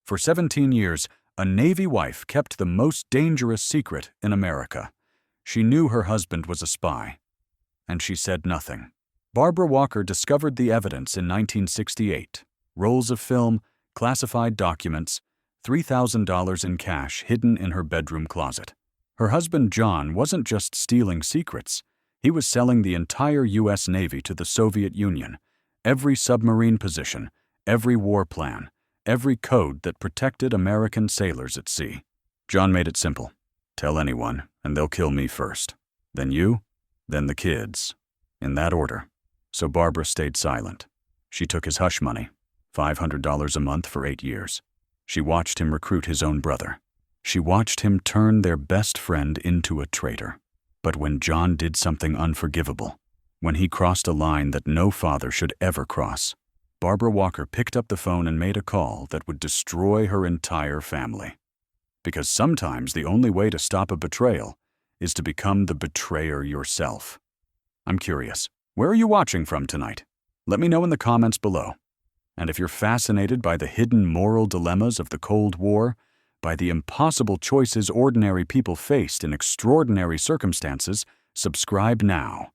For 17 years, a Navy wife kept the most dangerous secret in America. She knew her husband was a spy, and she said nothing. Barbara Walker discovered the evidence in 1968. Rolls of film, classified documents, $3,000 in cash hidden in her bedroom closet. Her husband John wasn't just stealing secrets. He was selling the entire U.S. Navy to the Soviet Union. Every submarine position, every war plan, every code that protected American sailors at sea. John made it simple. Tell anyone, and they'll kill me first. Then you, then the kids. In that order. So Barbara stayed silent. She took his hush money, $500 a month for 8 years. She watched him recruit his own brother. She watched him turn their best friend into a traitor. But when John did something unforgivable, when he crossed a line that no father should ever cross, Barbara Walker picked up the phone and made a call that would destroy her entire family. Because sometimes the only way to stop a betrayal is to become the betrayer yourself. I'm curious, where are you watching from tonight? Let me know in the comments below. And if you're fascinated by the hidden moral dilemmas of the Cold War, by the impossible choices ordinary people faced in extraordinary circumstances, subscribe now.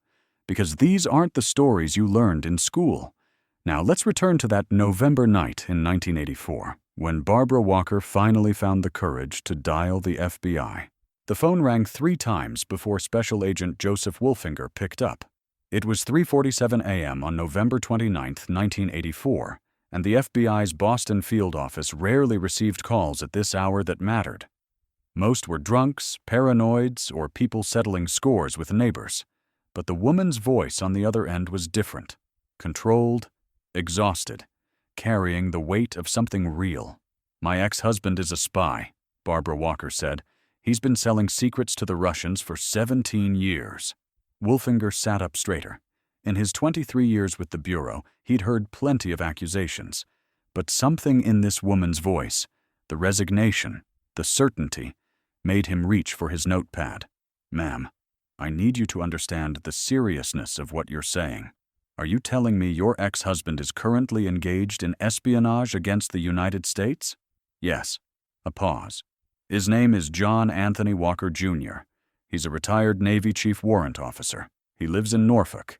Because these aren't the stories you learned in school. Now let's return to that November night in 1984, when Barbara Walker finally found the courage to dial the FBI. The phone rang 3 times before Special Agent Joseph Wolfinger picked up. It was 3:47 a.m. on November 29, 1984, and the FBI's Boston field office rarely received calls at this hour that mattered. Most were drunks, paranoids, or people settling scores with neighbors. But the woman's voice on the other end was different, controlled, exhausted, carrying the weight of something real. "My ex-husband is a spy," Barbara Walker said. "He's been selling secrets to the Russians for 17 years. Wolfinger sat up straighter. In his 23 years with the Bureau, he'd heard plenty of accusations. But something in this woman's voice, the resignation, the certainty, made him reach for his notepad. "Ma'am, I need you to understand the seriousness of what you're saying. Are you telling me your ex-husband is currently engaged in espionage against the United States?" "Yes." A pause. "His name is John Anthony Walker, Jr. He's a retired Navy Chief Warrant Officer. He lives in Norfolk.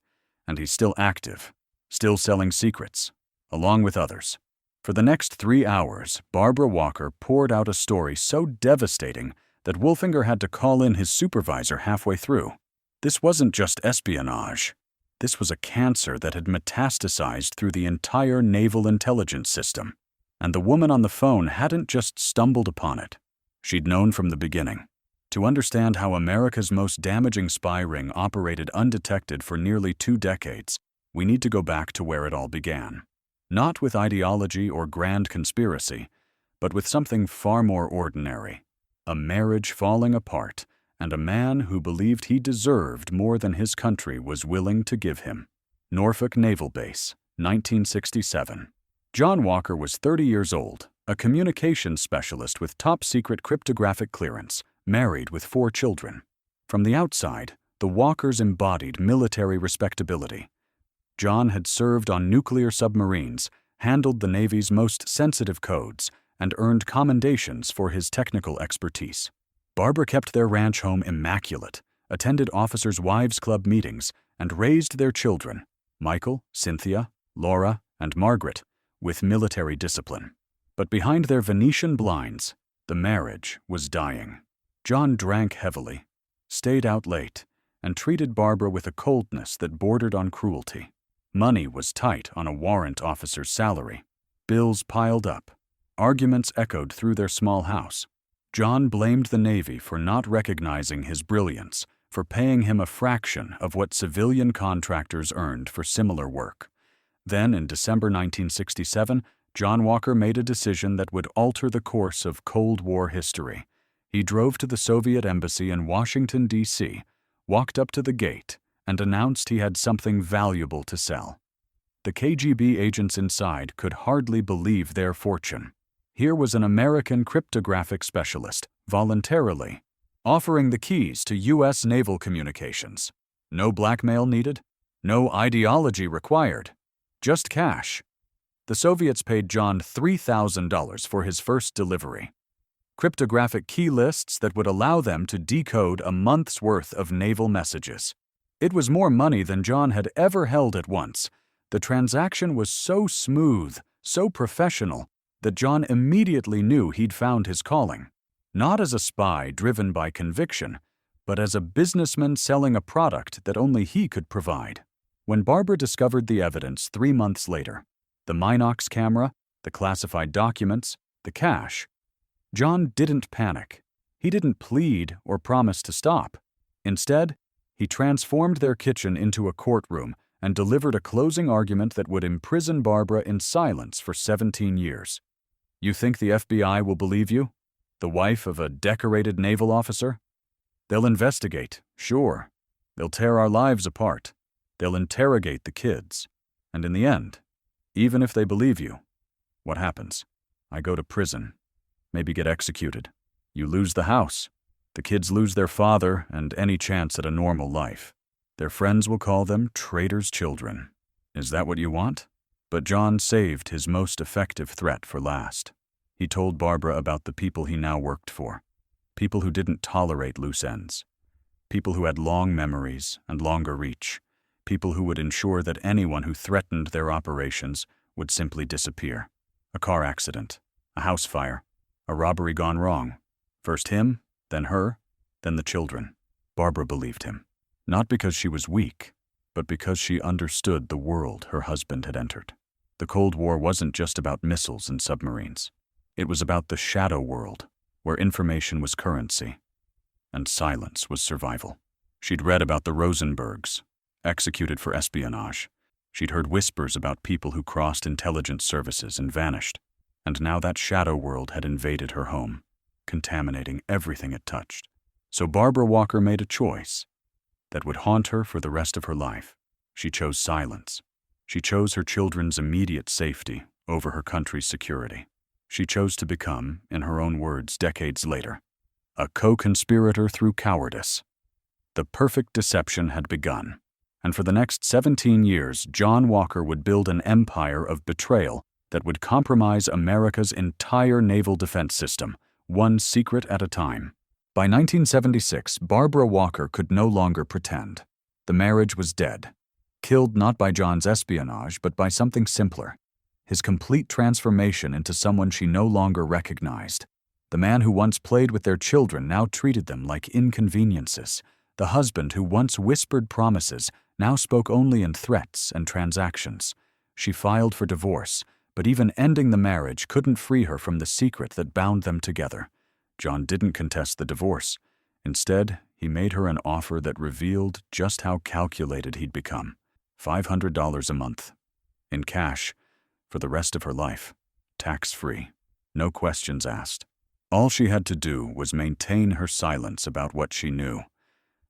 And he's still active, still selling secrets, along with others." For the next 3 hours, Barbara Walker poured out a story so devastating that Wolfinger had to call in his supervisor halfway through. This wasn't just espionage. This was a cancer that had metastasized through the entire naval intelligence system. And the woman on the phone hadn't just stumbled upon it. She'd known from the beginning. To understand how America's most damaging spy ring operated undetected for nearly 2 decades, we need to go back to where it all began. Not with ideology or grand conspiracy, but with something far more ordinary. A marriage falling apart, and a man who believed he deserved more than his country was willing to give him. Norfolk Naval Base, 1967. John Walker was 30 years old, a communications specialist with top-secret cryptographic clearance, married with 4 children. From the outside, the Walkers embodied military respectability. John had served on nuclear submarines, handled the Navy's most sensitive codes, and earned commendations for his technical expertise. Barbara kept their ranch home immaculate, attended officers' wives' club meetings, and raised their children, Michael, Cynthia, Laura, and Margaret, with military discipline. But behind their Venetian blinds, the marriage was dying. John drank heavily, stayed out late, and treated Barbara with a coldness that bordered on cruelty. Money was tight on a warrant officer's salary. Bills piled up. Arguments echoed through their small house. John blamed the Navy for not recognizing his brilliance, for paying him a fraction of what civilian contractors earned for similar work. Then, in December 1967, John Walker made a decision that would alter the course of Cold War history. He drove to the Soviet embassy in Washington, D.C., walked up to the gate, and announced he had something valuable to sell. The KGB agents inside could hardly believe their fortune. Here was an American cryptographic specialist, voluntarily, offering the keys to U.S. naval communications. No blackmail needed, no ideology required, just cash. The Soviets paid John $3,000 for his first delivery. Cryptographic key lists that would allow them to decode a month's worth of naval messages. It was more money than John had ever held at once. The transaction was so smooth, so professional, that John immediately knew he'd found his calling. Not as a spy driven by conviction, but as a businessman selling a product that only he could provide. When Barbara discovered the evidence 3 months later, the Minox camera, the classified documents, the cash, John didn't panic. He didn't plead or promise to stop. Instead, he transformed their kitchen into a courtroom and delivered a closing argument that would imprison Barbara in silence for 17 years. You think the FBI will believe you? The wife of a decorated naval officer? They'll investigate, sure. They'll tear our lives apart. They'll interrogate the kids. And in the end, even if they believe you, what happens? I go to prison. Maybe get executed. You lose the house. The kids lose their father and any chance at a normal life. Their friends will call them traitors' children. Is that what you want? But John saved his most effective threat for last. He told Barbara about the people he now worked for. People who didn't tolerate loose ends. People who had long memories and longer reach. People who would ensure that anyone who threatened their operations would simply disappear. A car accident, a house fire, a robbery gone wrong. First him, then her, then the children. Barbara believed him. Not because she was weak, but because she understood the world her husband had entered. The Cold War wasn't just about missiles and submarines. It was about the shadow world, where information was currency, and silence was survival. She'd read about the Rosenbergs, executed for espionage. She'd heard whispers about people who crossed intelligence services and vanished. And now that shadow world had invaded her home, contaminating everything it touched. So Barbara Walker made a choice that would haunt her for the rest of her life. She chose silence. She chose her children's immediate safety over her country's security. She chose to become, in her own words decades later, a co-conspirator through cowardice. The perfect deception had begun, and for the next 17 years, John Walker would build an empire of betrayal that would compromise America's entire naval defense system, one secret at a time. By 1976, Barbara Walker could no longer pretend. The marriage was dead, killed not by John's espionage, but by something simpler. His complete transformation into someone she no longer recognized. The man who once played with their children now treated them like inconveniences. The husband who once whispered promises now spoke only in threats and transactions. She filed for divorce, but even ending the marriage couldn't free her from the secret that bound them together. John didn't contest the divorce. Instead, he made her an offer that revealed just how calculated he'd become. $500 a month. In cash, for the rest of her life. Tax-free. No questions asked. All she had to do was maintain her silence about what she knew.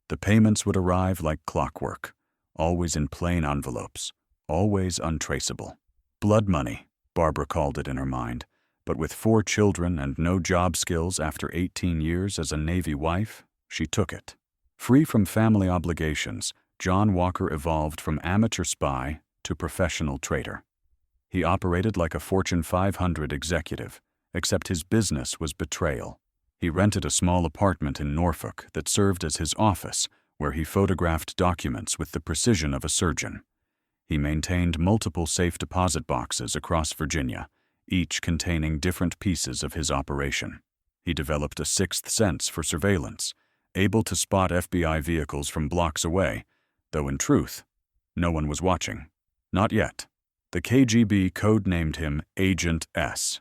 The payments would arrive like clockwork, always in plain envelopes, always untraceable. Blood money, Barbara called it in her mind, but with 4 children and no job skills after 18 years as a Navy wife, she took it. Free from family obligations, John Walker evolved from amateur spy to professional traitor. He operated like a Fortune 500 executive, except his business was betrayal. He rented a small apartment in Norfolk that served as his office, where he photographed documents with the precision of a surgeon. He maintained multiple safe deposit boxes across Virginia, each containing different pieces of his operation. He developed a sixth sense for surveillance, able to spot FBI vehicles from blocks away, though in truth, no one was watching. Not yet. The KGB codenamed him Agent S.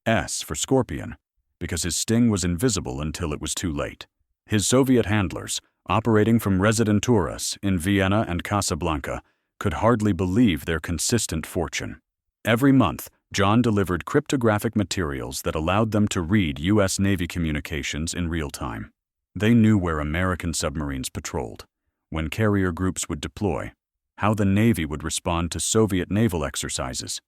S for Scorpion, because his sting was invisible until it was too late. His Soviet handlers, operating from residenturas in Vienna and Casablanca, could hardly believe their consistent fortune. Every month, John delivered cryptographic materials that allowed them to read U.S. Navy communications in real time. They knew where American submarines patrolled, when carrier groups would deploy, how the Navy would respond to Soviet naval exercises.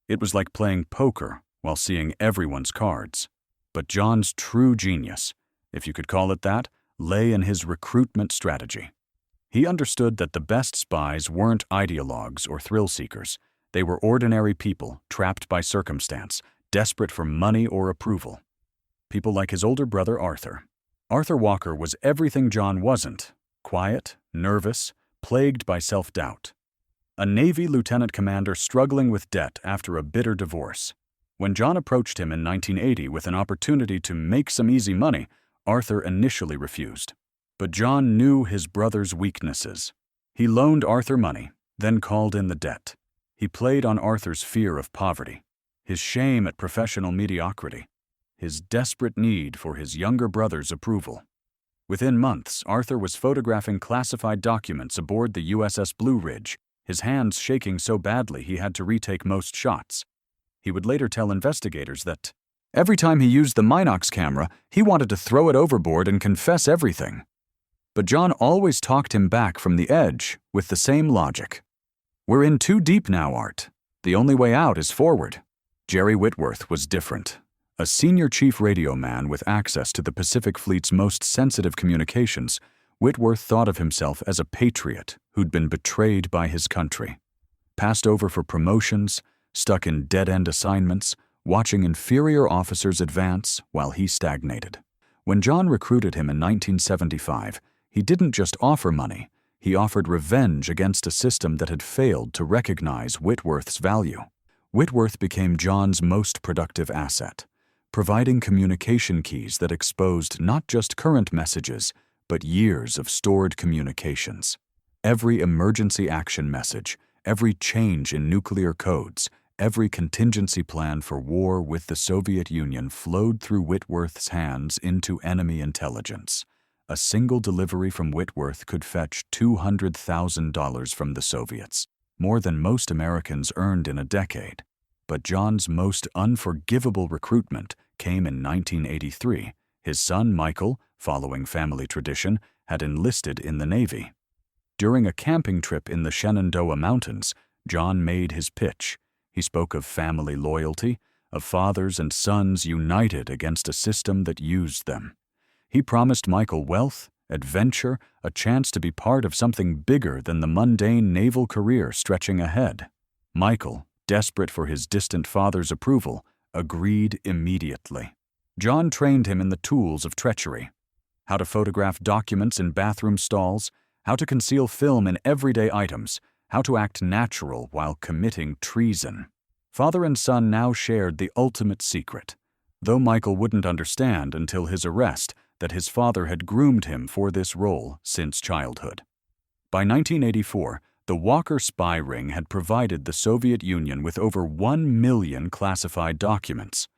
It was like playing poker while seeing everyone's cards. But John's true genius, if you could call it that, lay in his recruitment strategy. He understood that the best spies weren't ideologues or thrill seekers. They were ordinary people, trapped by circumstance, desperate for money or approval. People like his older brother Arthur. Arthur Walker was everything John wasn't: quiet, nervous, plagued by self-doubt. A Navy lieutenant commander struggling with debt after a bitter divorce. When John approached him in 1980 with an opportunity to make some easy money, Arthur initially refused. But John knew his brother's weaknesses. He loaned Arthur money, then called in the debt. He played on Arthur's fear of poverty, his shame at professional mediocrity, his desperate need for his younger brother's approval. Within months, Arthur was photographing classified documents aboard the USS Blue Ridge, his hands shaking so badly he had to retake most shots. He would later tell investigators that every time he used the Minox camera, he wanted to throw it overboard and confess everything. But John always talked him back from the edge with the same logic. "We're in too deep now, Art. The only way out is forward." Jerry Whitworth was different. A senior chief radio man with access to the Pacific Fleet's most sensitive communications, Whitworth thought of himself as a patriot who'd been betrayed by his country. Passed over for promotions, stuck in dead-end assignments, watching inferior officers advance while he stagnated. When John recruited him in 1975, he didn't just offer money, he offered revenge against a system that had failed to recognize Whitworth's value. Whitworth became John's most productive asset, providing communication keys that exposed not just current messages, but years of stored communications. Every emergency action message, every change in nuclear codes, every contingency plan for war with the Soviet Union flowed through Whitworth's hands into enemy intelligence. A single delivery from Whitworth could fetch $200,000 from the Soviets, more than most Americans earned in a decade. But John's most unforgivable recruitment came in 1983. His son, Michael, following family tradition, had enlisted in the Navy. During a camping trip in the Shenandoah Mountains, John made his pitch. He spoke of family loyalty, of fathers and sons united against a system that used them. He promised Michael wealth, adventure, a chance to be part of something bigger than the mundane naval career stretching ahead. Michael, desperate for his distant father's approval, agreed immediately. John trained him in the tools of treachery: how to photograph documents in bathroom stalls, how to conceal film in everyday items, how to act natural while committing treason. Father and son now shared the ultimate secret, though Michael wouldn't understand until his arrest that his father had groomed him for this role since childhood. By 1984, the Walker spy ring had provided the Soviet Union with over 1 million classified documents.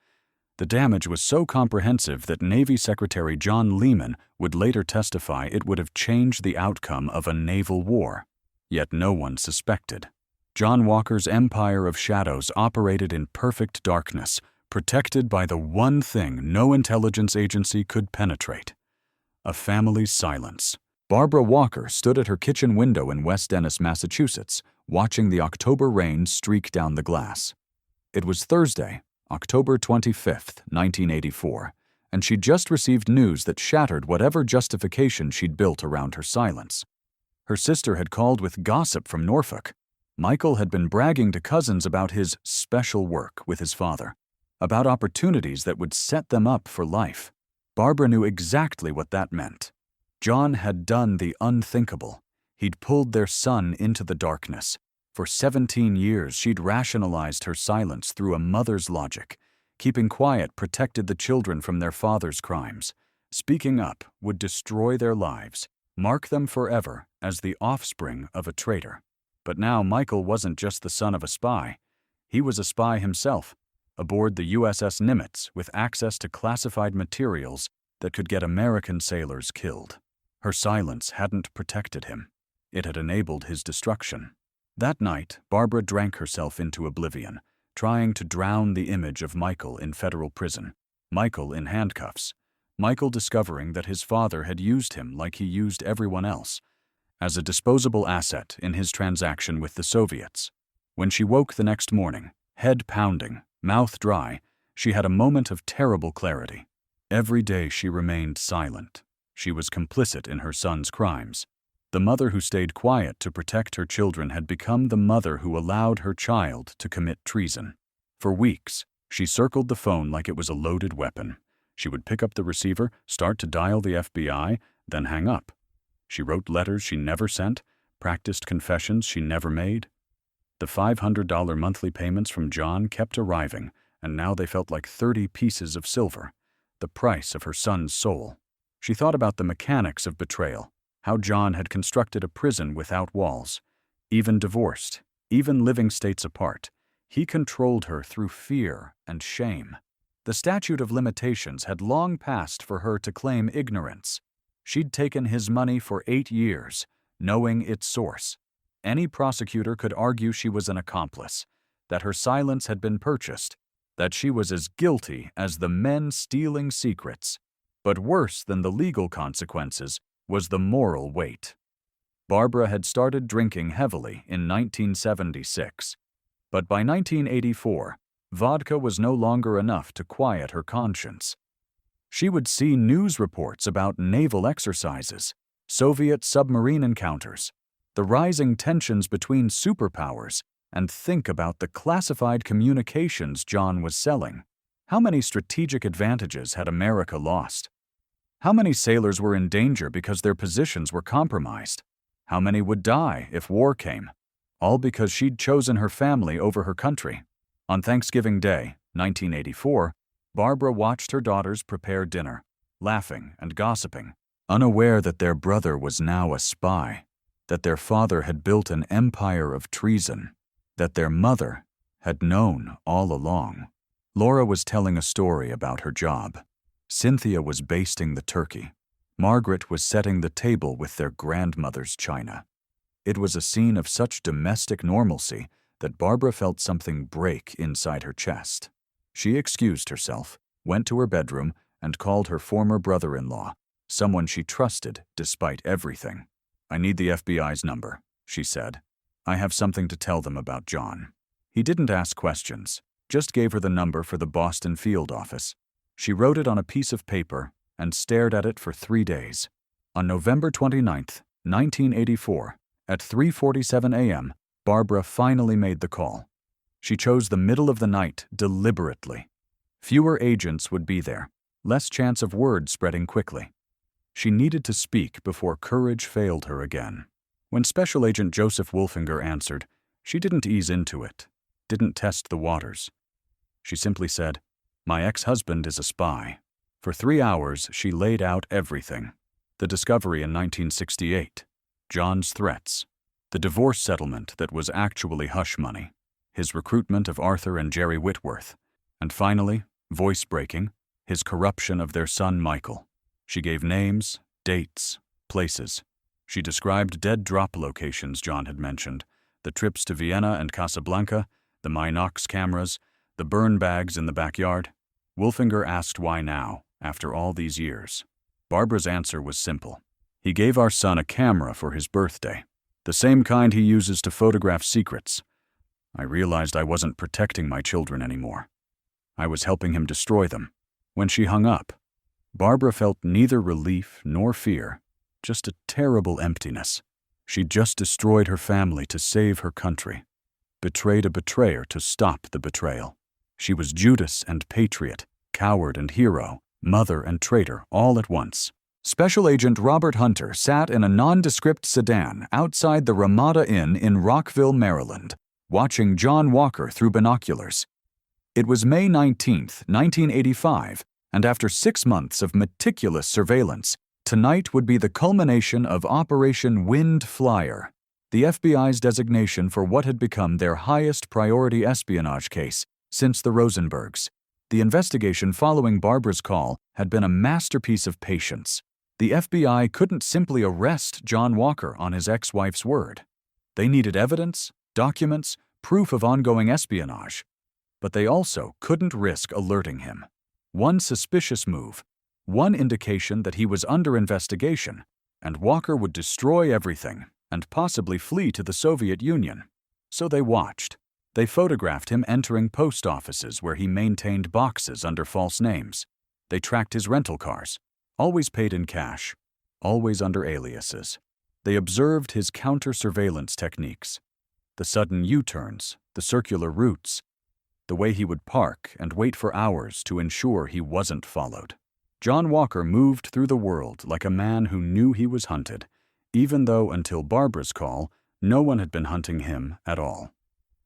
The damage was so comprehensive that Navy Secretary John Lehman would later testify it would have changed the outcome of a naval war. Yet no one suspected. John Walker's empire of shadows operated in perfect darkness, protected by the one thing no intelligence agency could penetrate: a family's silence. Barbara Walker stood at her kitchen window in West Dennis, Massachusetts, watching the October rain streak down the glass. It was Thursday, October 25th, 1984, and she'd just received news that shattered whatever justification she'd built around her silence. Her sister had called with gossip from Norfolk. Michael had been bragging to cousins about his special work with his father, about opportunities that would set them up for life. Barbara knew exactly what that meant. John had done the unthinkable. He'd pulled their son into the darkness. For 17 years, she'd rationalized her silence through a mother's logic. Keeping quiet protected the children from their father's crimes. Speaking up would destroy their lives, mark them forever as the offspring of a traitor. But now Michael wasn't just the son of a spy. He was a spy himself, aboard the USS Nimitz with access to classified materials that could get American sailors killed. Her silence hadn't protected him. It had enabled his destruction. That night, Barbara drank herself into oblivion, trying to drown the image of Michael in federal prison, Michael in handcuffs, Michael discovering that his father had used him like he used everyone else, as a disposable asset in his transaction with the Soviets. When she woke the next morning, head pounding, mouth dry, she had a moment of terrible clarity. Every day she remained silent. She was complicit in her son's crimes. The mother who stayed quiet to protect her children had become the mother who allowed her child to commit treason. For weeks, she circled the phone like it was a loaded weapon. She would pick up the receiver, start to dial the FBI, then hang up. She wrote letters she never sent, practiced confessions she never made. The $500 monthly payments from John kept arriving, and now they felt like 30 pieces of silver, the price of her son's soul. She thought about the mechanics of betrayal, how John had constructed a prison without walls. Even divorced, even living states apart, he controlled her through fear and shame. The statute of limitations had long passed for her to claim ignorance. She'd taken his money for 8 years, knowing its source. Any prosecutor could argue she was an accomplice, that her silence had been purchased, that she was as guilty as the men stealing secrets. But worse than the legal consequences was the moral weight. Barbara had started drinking heavily in 1976, but by 1984, vodka was no longer enough to quiet her conscience. She would see news reports about naval exercises, Soviet submarine encounters, the rising tensions between superpowers, and think about the classified communications John was selling. How many strategic advantages had America lost? How many sailors were in danger because their positions were compromised? How many would die if war came? All because she'd chosen her family over her country. On Thanksgiving Day, 1984, Barbara watched her daughters prepare dinner, laughing and gossiping, unaware that their brother was now a spy, that their father had built an empire of treason, that their mother had known all along. Laura was telling a story about her job. Cynthia was basting the turkey. Margaret was setting the table with their grandmother's china. It was a scene of such domestic normalcy that Barbara felt something break inside her chest. She excused herself, went to her bedroom, and called her former brother-in-law, someone she trusted despite everything. "I need the FBI's number," she said. "I have something to tell them about John." He didn't ask questions, just gave her the number for the Boston field office. She wrote it on a piece of paper and stared at it for 3 days. On November 29, 1984, at 3:47 a.m., Barbara finally made the call. She chose the middle of the night deliberately. Fewer agents would be there, less chance of word spreading quickly. She needed to speak before courage failed her again. When Special Agent Joseph Wolfinger answered, she didn't ease into it, didn't test the waters. She simply said, "My ex-husband is a spy." For 3 hours, she laid out everything. The discovery in 1968, John's threats, the divorce settlement that was actually hush money, his recruitment of Arthur and Jerry Whitworth, and finally, voice-breaking, his corruption of their son Michael. She gave names, dates, places. She described dead drop locations John had mentioned, the trips to Vienna and Casablanca, the Minox cameras, the burn bags in the backyard. Wolfinger asked why now, after all these years. Barbara's answer was simple. "He gave our son a camera for his birthday, the same kind he uses to photograph secrets. I realized I wasn't protecting my children anymore. I was helping him destroy them." When she hung up, Barbara felt neither relief nor fear, just a terrible emptiness. She'd just destroyed her family to save her country, betrayed a betrayer to stop the betrayal. She was Judas and patriot, coward and hero, mother and traitor, all at once. Special Agent Robert Hunter sat in a nondescript sedan outside the Ramada Inn in Rockville, Maryland, watching John Walker through binoculars. It was May 19, 1985, and after 6 months of meticulous surveillance, tonight would be the culmination of Operation Wind Flyer, the FBI's designation for what had become their highest priority espionage case since the Rosenbergs. The investigation following Barbara's call had been a masterpiece of patience. The FBI couldn't simply arrest John Walker on his ex-wife's word. They needed evidence, documents, proof of ongoing espionage. But they also couldn't risk alerting him. One suspicious move, one indication that he was under investigation, and Walker would destroy everything and possibly flee to the Soviet Union. So they watched. They photographed him entering post offices where he maintained boxes under false names. They tracked his rental cars, always paid in cash, always under aliases. They observed his counter-surveillance techniques, the sudden U-turns, the circular routes, the way he would park and wait for hours to ensure he wasn't followed. John Walker moved through the world like a man who knew he was hunted, even though until Barbara's call, no one had been hunting him at all.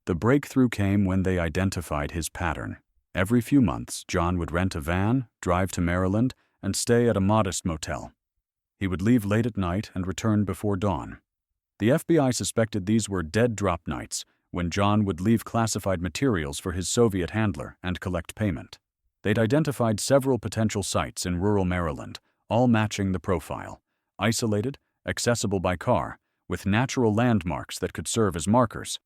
The breakthrough came when they identified his pattern. Every few months, John would rent a van, drive to Maryland, and stay at a modest motel. He would leave late at night and return before dawn. The FBI suspected these were dead drop nights, when John would leave classified materials for his Soviet handler and collect payment. They'd identified several potential sites in rural Maryland, all matching the profile: isolated, accessible by car, with natural landmarks that could serve as markers.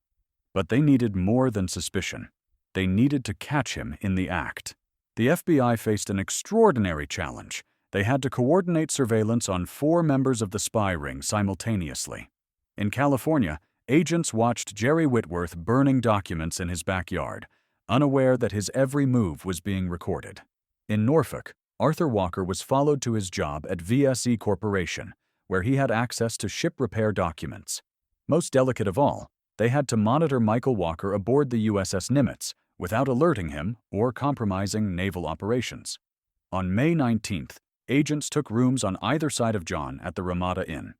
But they needed more than suspicion. They needed to catch him in the act. The FBI faced an extraordinary challenge. They had to coordinate surveillance on 4 members of the spy ring simultaneously. In California, agents watched Jerry Whitworth burning documents in his backyard, unaware that his every move was being recorded. In Norfolk, Arthur Walker was followed to his job at VSE Corporation, where he had access to ship repair documents. Most delicate of all, they had to monitor Michael Walker aboard the USS Nimitz without alerting him or compromising naval operations. On May 19th, agents took rooms on either side of John at the Ramada Inn.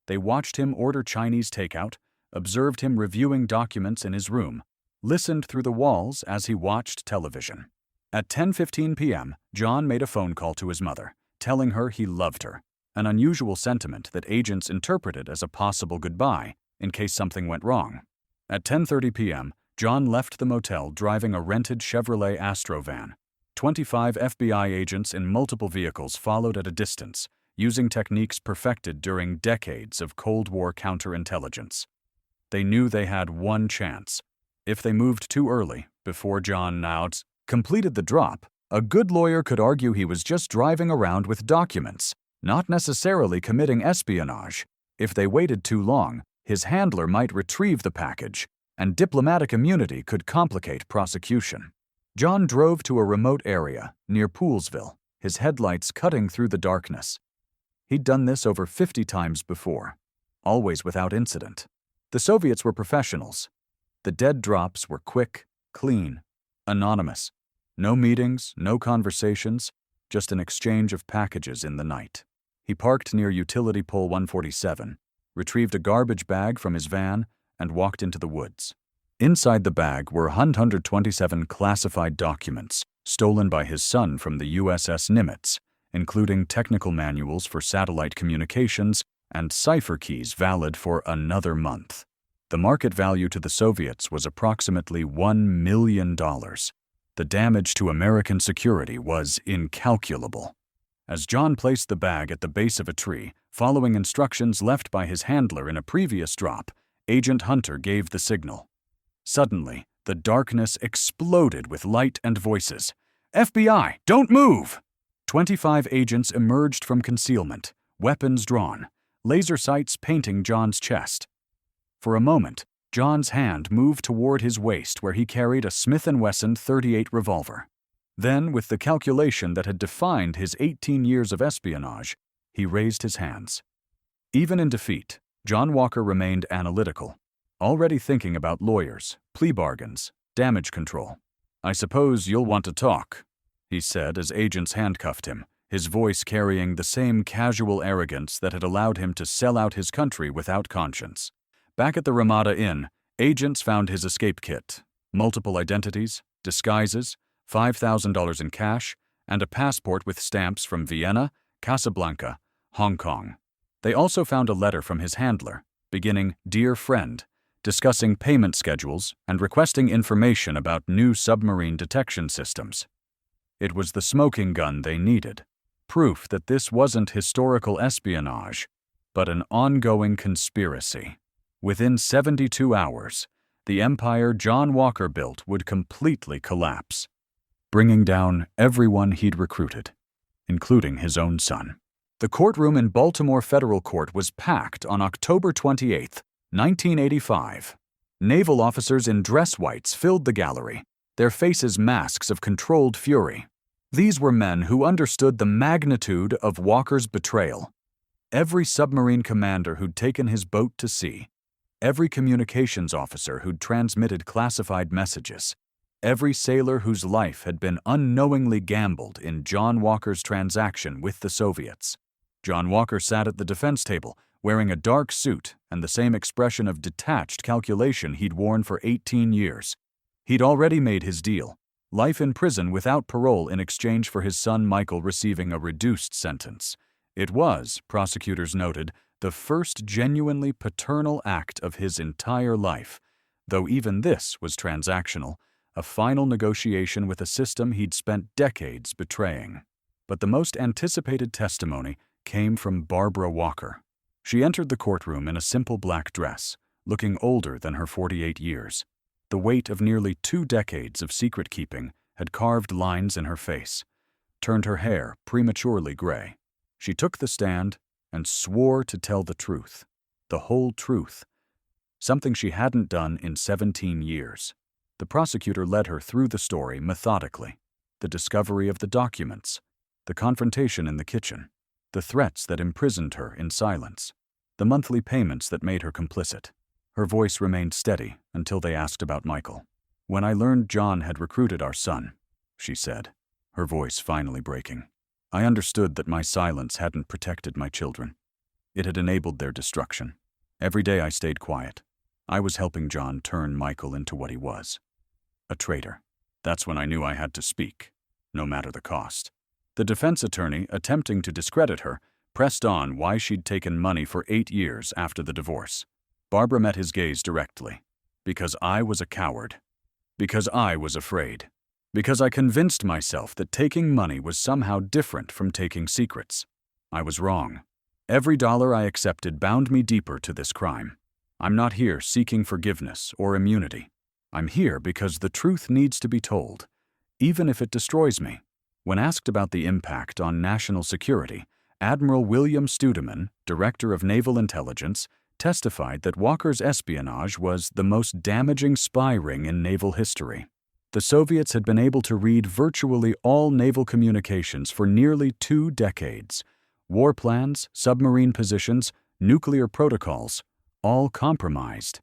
They watched him order Chinese takeout, observed him reviewing documents in his room, listened through the walls as he watched television. At 10:15 p.m., John made a phone call to his mother, telling her he loved her, an unusual sentiment that agents interpreted as a possible goodbye in case something went wrong. At 10:30 p.m., John left the motel driving a rented Chevrolet Astro van. 25 FBI agents in multiple vehicles followed at a distance, using techniques perfected during decades of Cold War counterintelligence. They knew they had one chance. If they moved too early, before John Nouts completed the drop, a good lawyer could argue he was just driving around with documents, not necessarily committing espionage. If they waited too long, his handler might retrieve the package, and diplomatic immunity could complicate prosecution. John drove to a remote area near Poolsville, his headlights cutting through the darkness. He'd done this over 50 times before, always without incident. The Soviets were professionals. The dead drops were quick, clean, anonymous. No meetings, no conversations, just an exchange of packages in the night. He parked near utility pole 147, retrieved a garbage bag from his van, and walked into the woods. Inside the bag were 127 classified documents stolen by his son from the USS Nimitz, including technical manuals for satellite communications and cipher keys valid for another month. The market value to the Soviets was approximately $1 million. The damage to American security was incalculable. As John placed the bag at the base of a tree, following instructions left by his handler in a previous drop, Agent Hunter gave the signal. Suddenly, the darkness exploded with light and voices. "FBI, don't move!" 25 agents emerged from concealment, weapons drawn, laser sights painting John's chest. For a moment, John's hand moved toward his waist where he carried a Smith & Wesson .38 revolver. Then, with the calculation that had defined his 18 years of espionage, he raised his hands. Even in defeat, John Walker remained analytical, already thinking about lawyers, plea bargains, damage control. "I suppose you'll want to talk," he said as agents handcuffed him, his voice carrying the same casual arrogance that had allowed him to sell out his country without conscience. Back at the Ramada Inn, agents found his escape kit, multiple identities, disguises, $5,000 in cash, and a passport with stamps from Vienna, Casablanca, Hong Kong. They also found a letter from his handler, beginning "Dear Friend," discussing payment schedules and requesting information about new submarine detection systems. It was the smoking gun they needed, proof that this wasn't historical espionage, but an ongoing conspiracy. Within 72 hours, the empire John Walker built would completely collapse, bringing down everyone he'd recruited, including his own son. The courtroom in Baltimore Federal Court was packed on October 28, 1985. Naval officers in dress whites filled the gallery, their faces masks of controlled fury. These were men who understood the magnitude of Walker's betrayal. Every submarine commander who'd taken his boat to sea, every communications officer who'd transmitted classified messages, every sailor whose life had been unknowingly gambled in John Walker's transaction with the Soviets. John Walker sat at the defense table, wearing a dark suit and the same expression of detached calculation he'd worn for 18 years. He'd already made his deal: life in prison without parole in exchange for his son Michael receiving a reduced sentence. It was, prosecutors noted, the first genuinely paternal act of his entire life, though even this was transactional, a final negotiation with a system he'd spent decades betraying. But the most anticipated testimony came from Barbara Walker. She entered the courtroom in a simple black dress, looking older than her 48 years. The weight of nearly 2 decades of secret-keeping had carved lines in her face, turned her hair prematurely gray. She took the stand and swore to tell the truth, the whole truth, something she hadn't done in 17 years. The prosecutor led her through the story methodically: the discovery of the documents, the confrontation in the kitchen, the threats that imprisoned her in silence, the monthly payments that made her complicit. Her voice remained steady until they asked about Michael. "When I learned John had recruited our son," she said, her voice finally breaking, "I understood that my silence hadn't protected my children. It had enabled their destruction. Every day I stayed quiet. I was helping John turn Michael into what he was: a traitor. That's when I knew I had to speak, no matter the cost." The defense attorney, attempting to discredit her, pressed on why she'd taken money for 8 years after the divorce. Barbara met his gaze directly. "Because I was a coward. Because I was afraid. Because I convinced myself that taking money was somehow different from taking secrets. I was wrong. Every dollar I accepted bound me deeper to this crime. I'm not here seeking forgiveness or immunity. I'm here because the truth needs to be told, even if it destroys me." When asked about the impact on national security, Admiral William Studeman, Director of Naval Intelligence, testified that Walker's espionage was the most damaging spy ring in naval history. The Soviets had been able to read virtually all naval communications for nearly 2 decades. War plans, submarine positions, nuclear protocols, all compromised.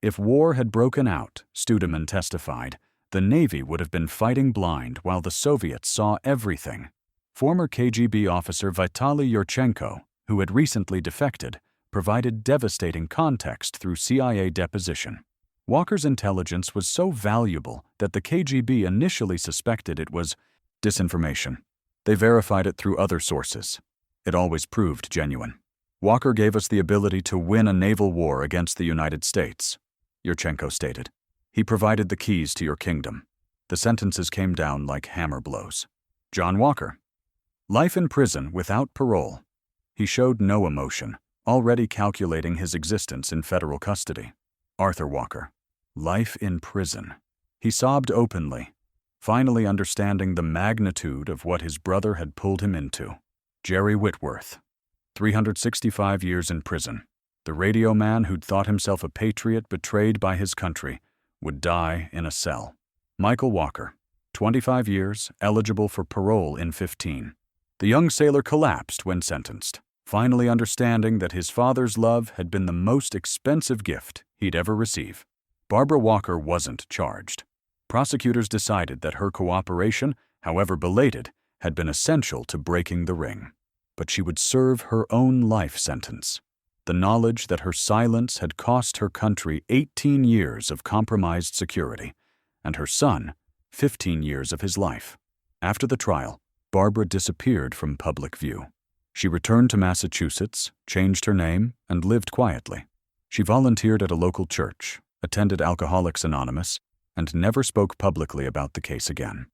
If war had broken out, Studeman testified, the Navy would have been fighting blind while the Soviets saw everything. Former KGB officer Vitaly Yurchenko, who had recently defected, provided devastating context through CIA deposition. Walker's intelligence was so valuable that the KGB initially suspected it was disinformation. They verified it through other sources. It always proved genuine. "Walker gave us the ability to win a naval war against the United States," Yurchenko stated. "He provided the keys to your kingdom." The sentences came down like hammer blows. John Walker. Life in prison without parole. He showed no emotion, already calculating his existence in federal custody. Arthur Walker. Life in prison. He sobbed openly, finally understanding the magnitude of what his brother had pulled him into. Jerry Whitworth. 365 years in prison. The radio man who'd thought himself a patriot betrayed by his country would die in a cell. Michael Walker. 25 years, eligible for parole in 15. The young sailor collapsed when sentenced, finally understanding that his father's love had been the most expensive gift he'd ever receive. Barbara Walker wasn't charged. Prosecutors decided that her cooperation, however belated, had been essential to breaking the ring. But she would serve her own life sentence. The knowledge that her silence had cost her country 18 years of compromised security, and her son 15 years of his life. After the trial, Barbara disappeared from public view. She returned to Massachusetts, changed her name, and lived quietly. She volunteered at a local church, attended Alcoholics Anonymous, and never spoke publicly about the case again.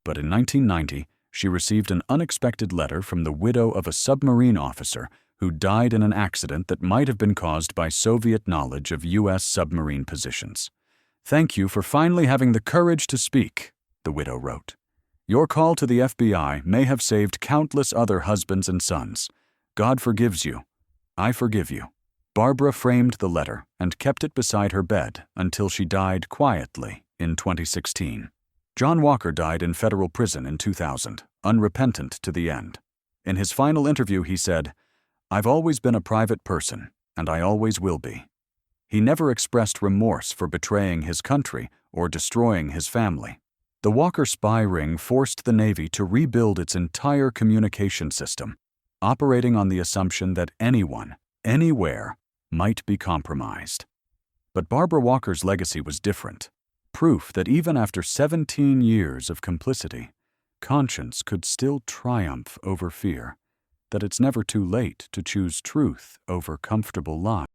But in 1990, she received an unexpected letter from the widow of a submarine officer who died in an accident that might have been caused by Soviet knowledge of U.S. submarine positions. "Thank you for finally having the courage to speak," the widow wrote. "Your call to the FBI may have saved countless other husbands and sons. God forgives you. I forgive you." Barbara framed the letter and kept it beside her bed until she died quietly in 2016. John Walker died in federal prison in 2000, unrepentant to the end. In his final interview, he said, "I've always been a private person, and I always will be." He never expressed remorse for betraying his country or destroying his family. The Walker spy ring forced the Navy to rebuild its entire communication system, operating on the assumption that anyone, anywhere, might be compromised. But Barbara Walker's legacy was different. Proof that even after 17 years of complicity, conscience could still triumph over fear, that it's never too late to choose truth over comfortable lies.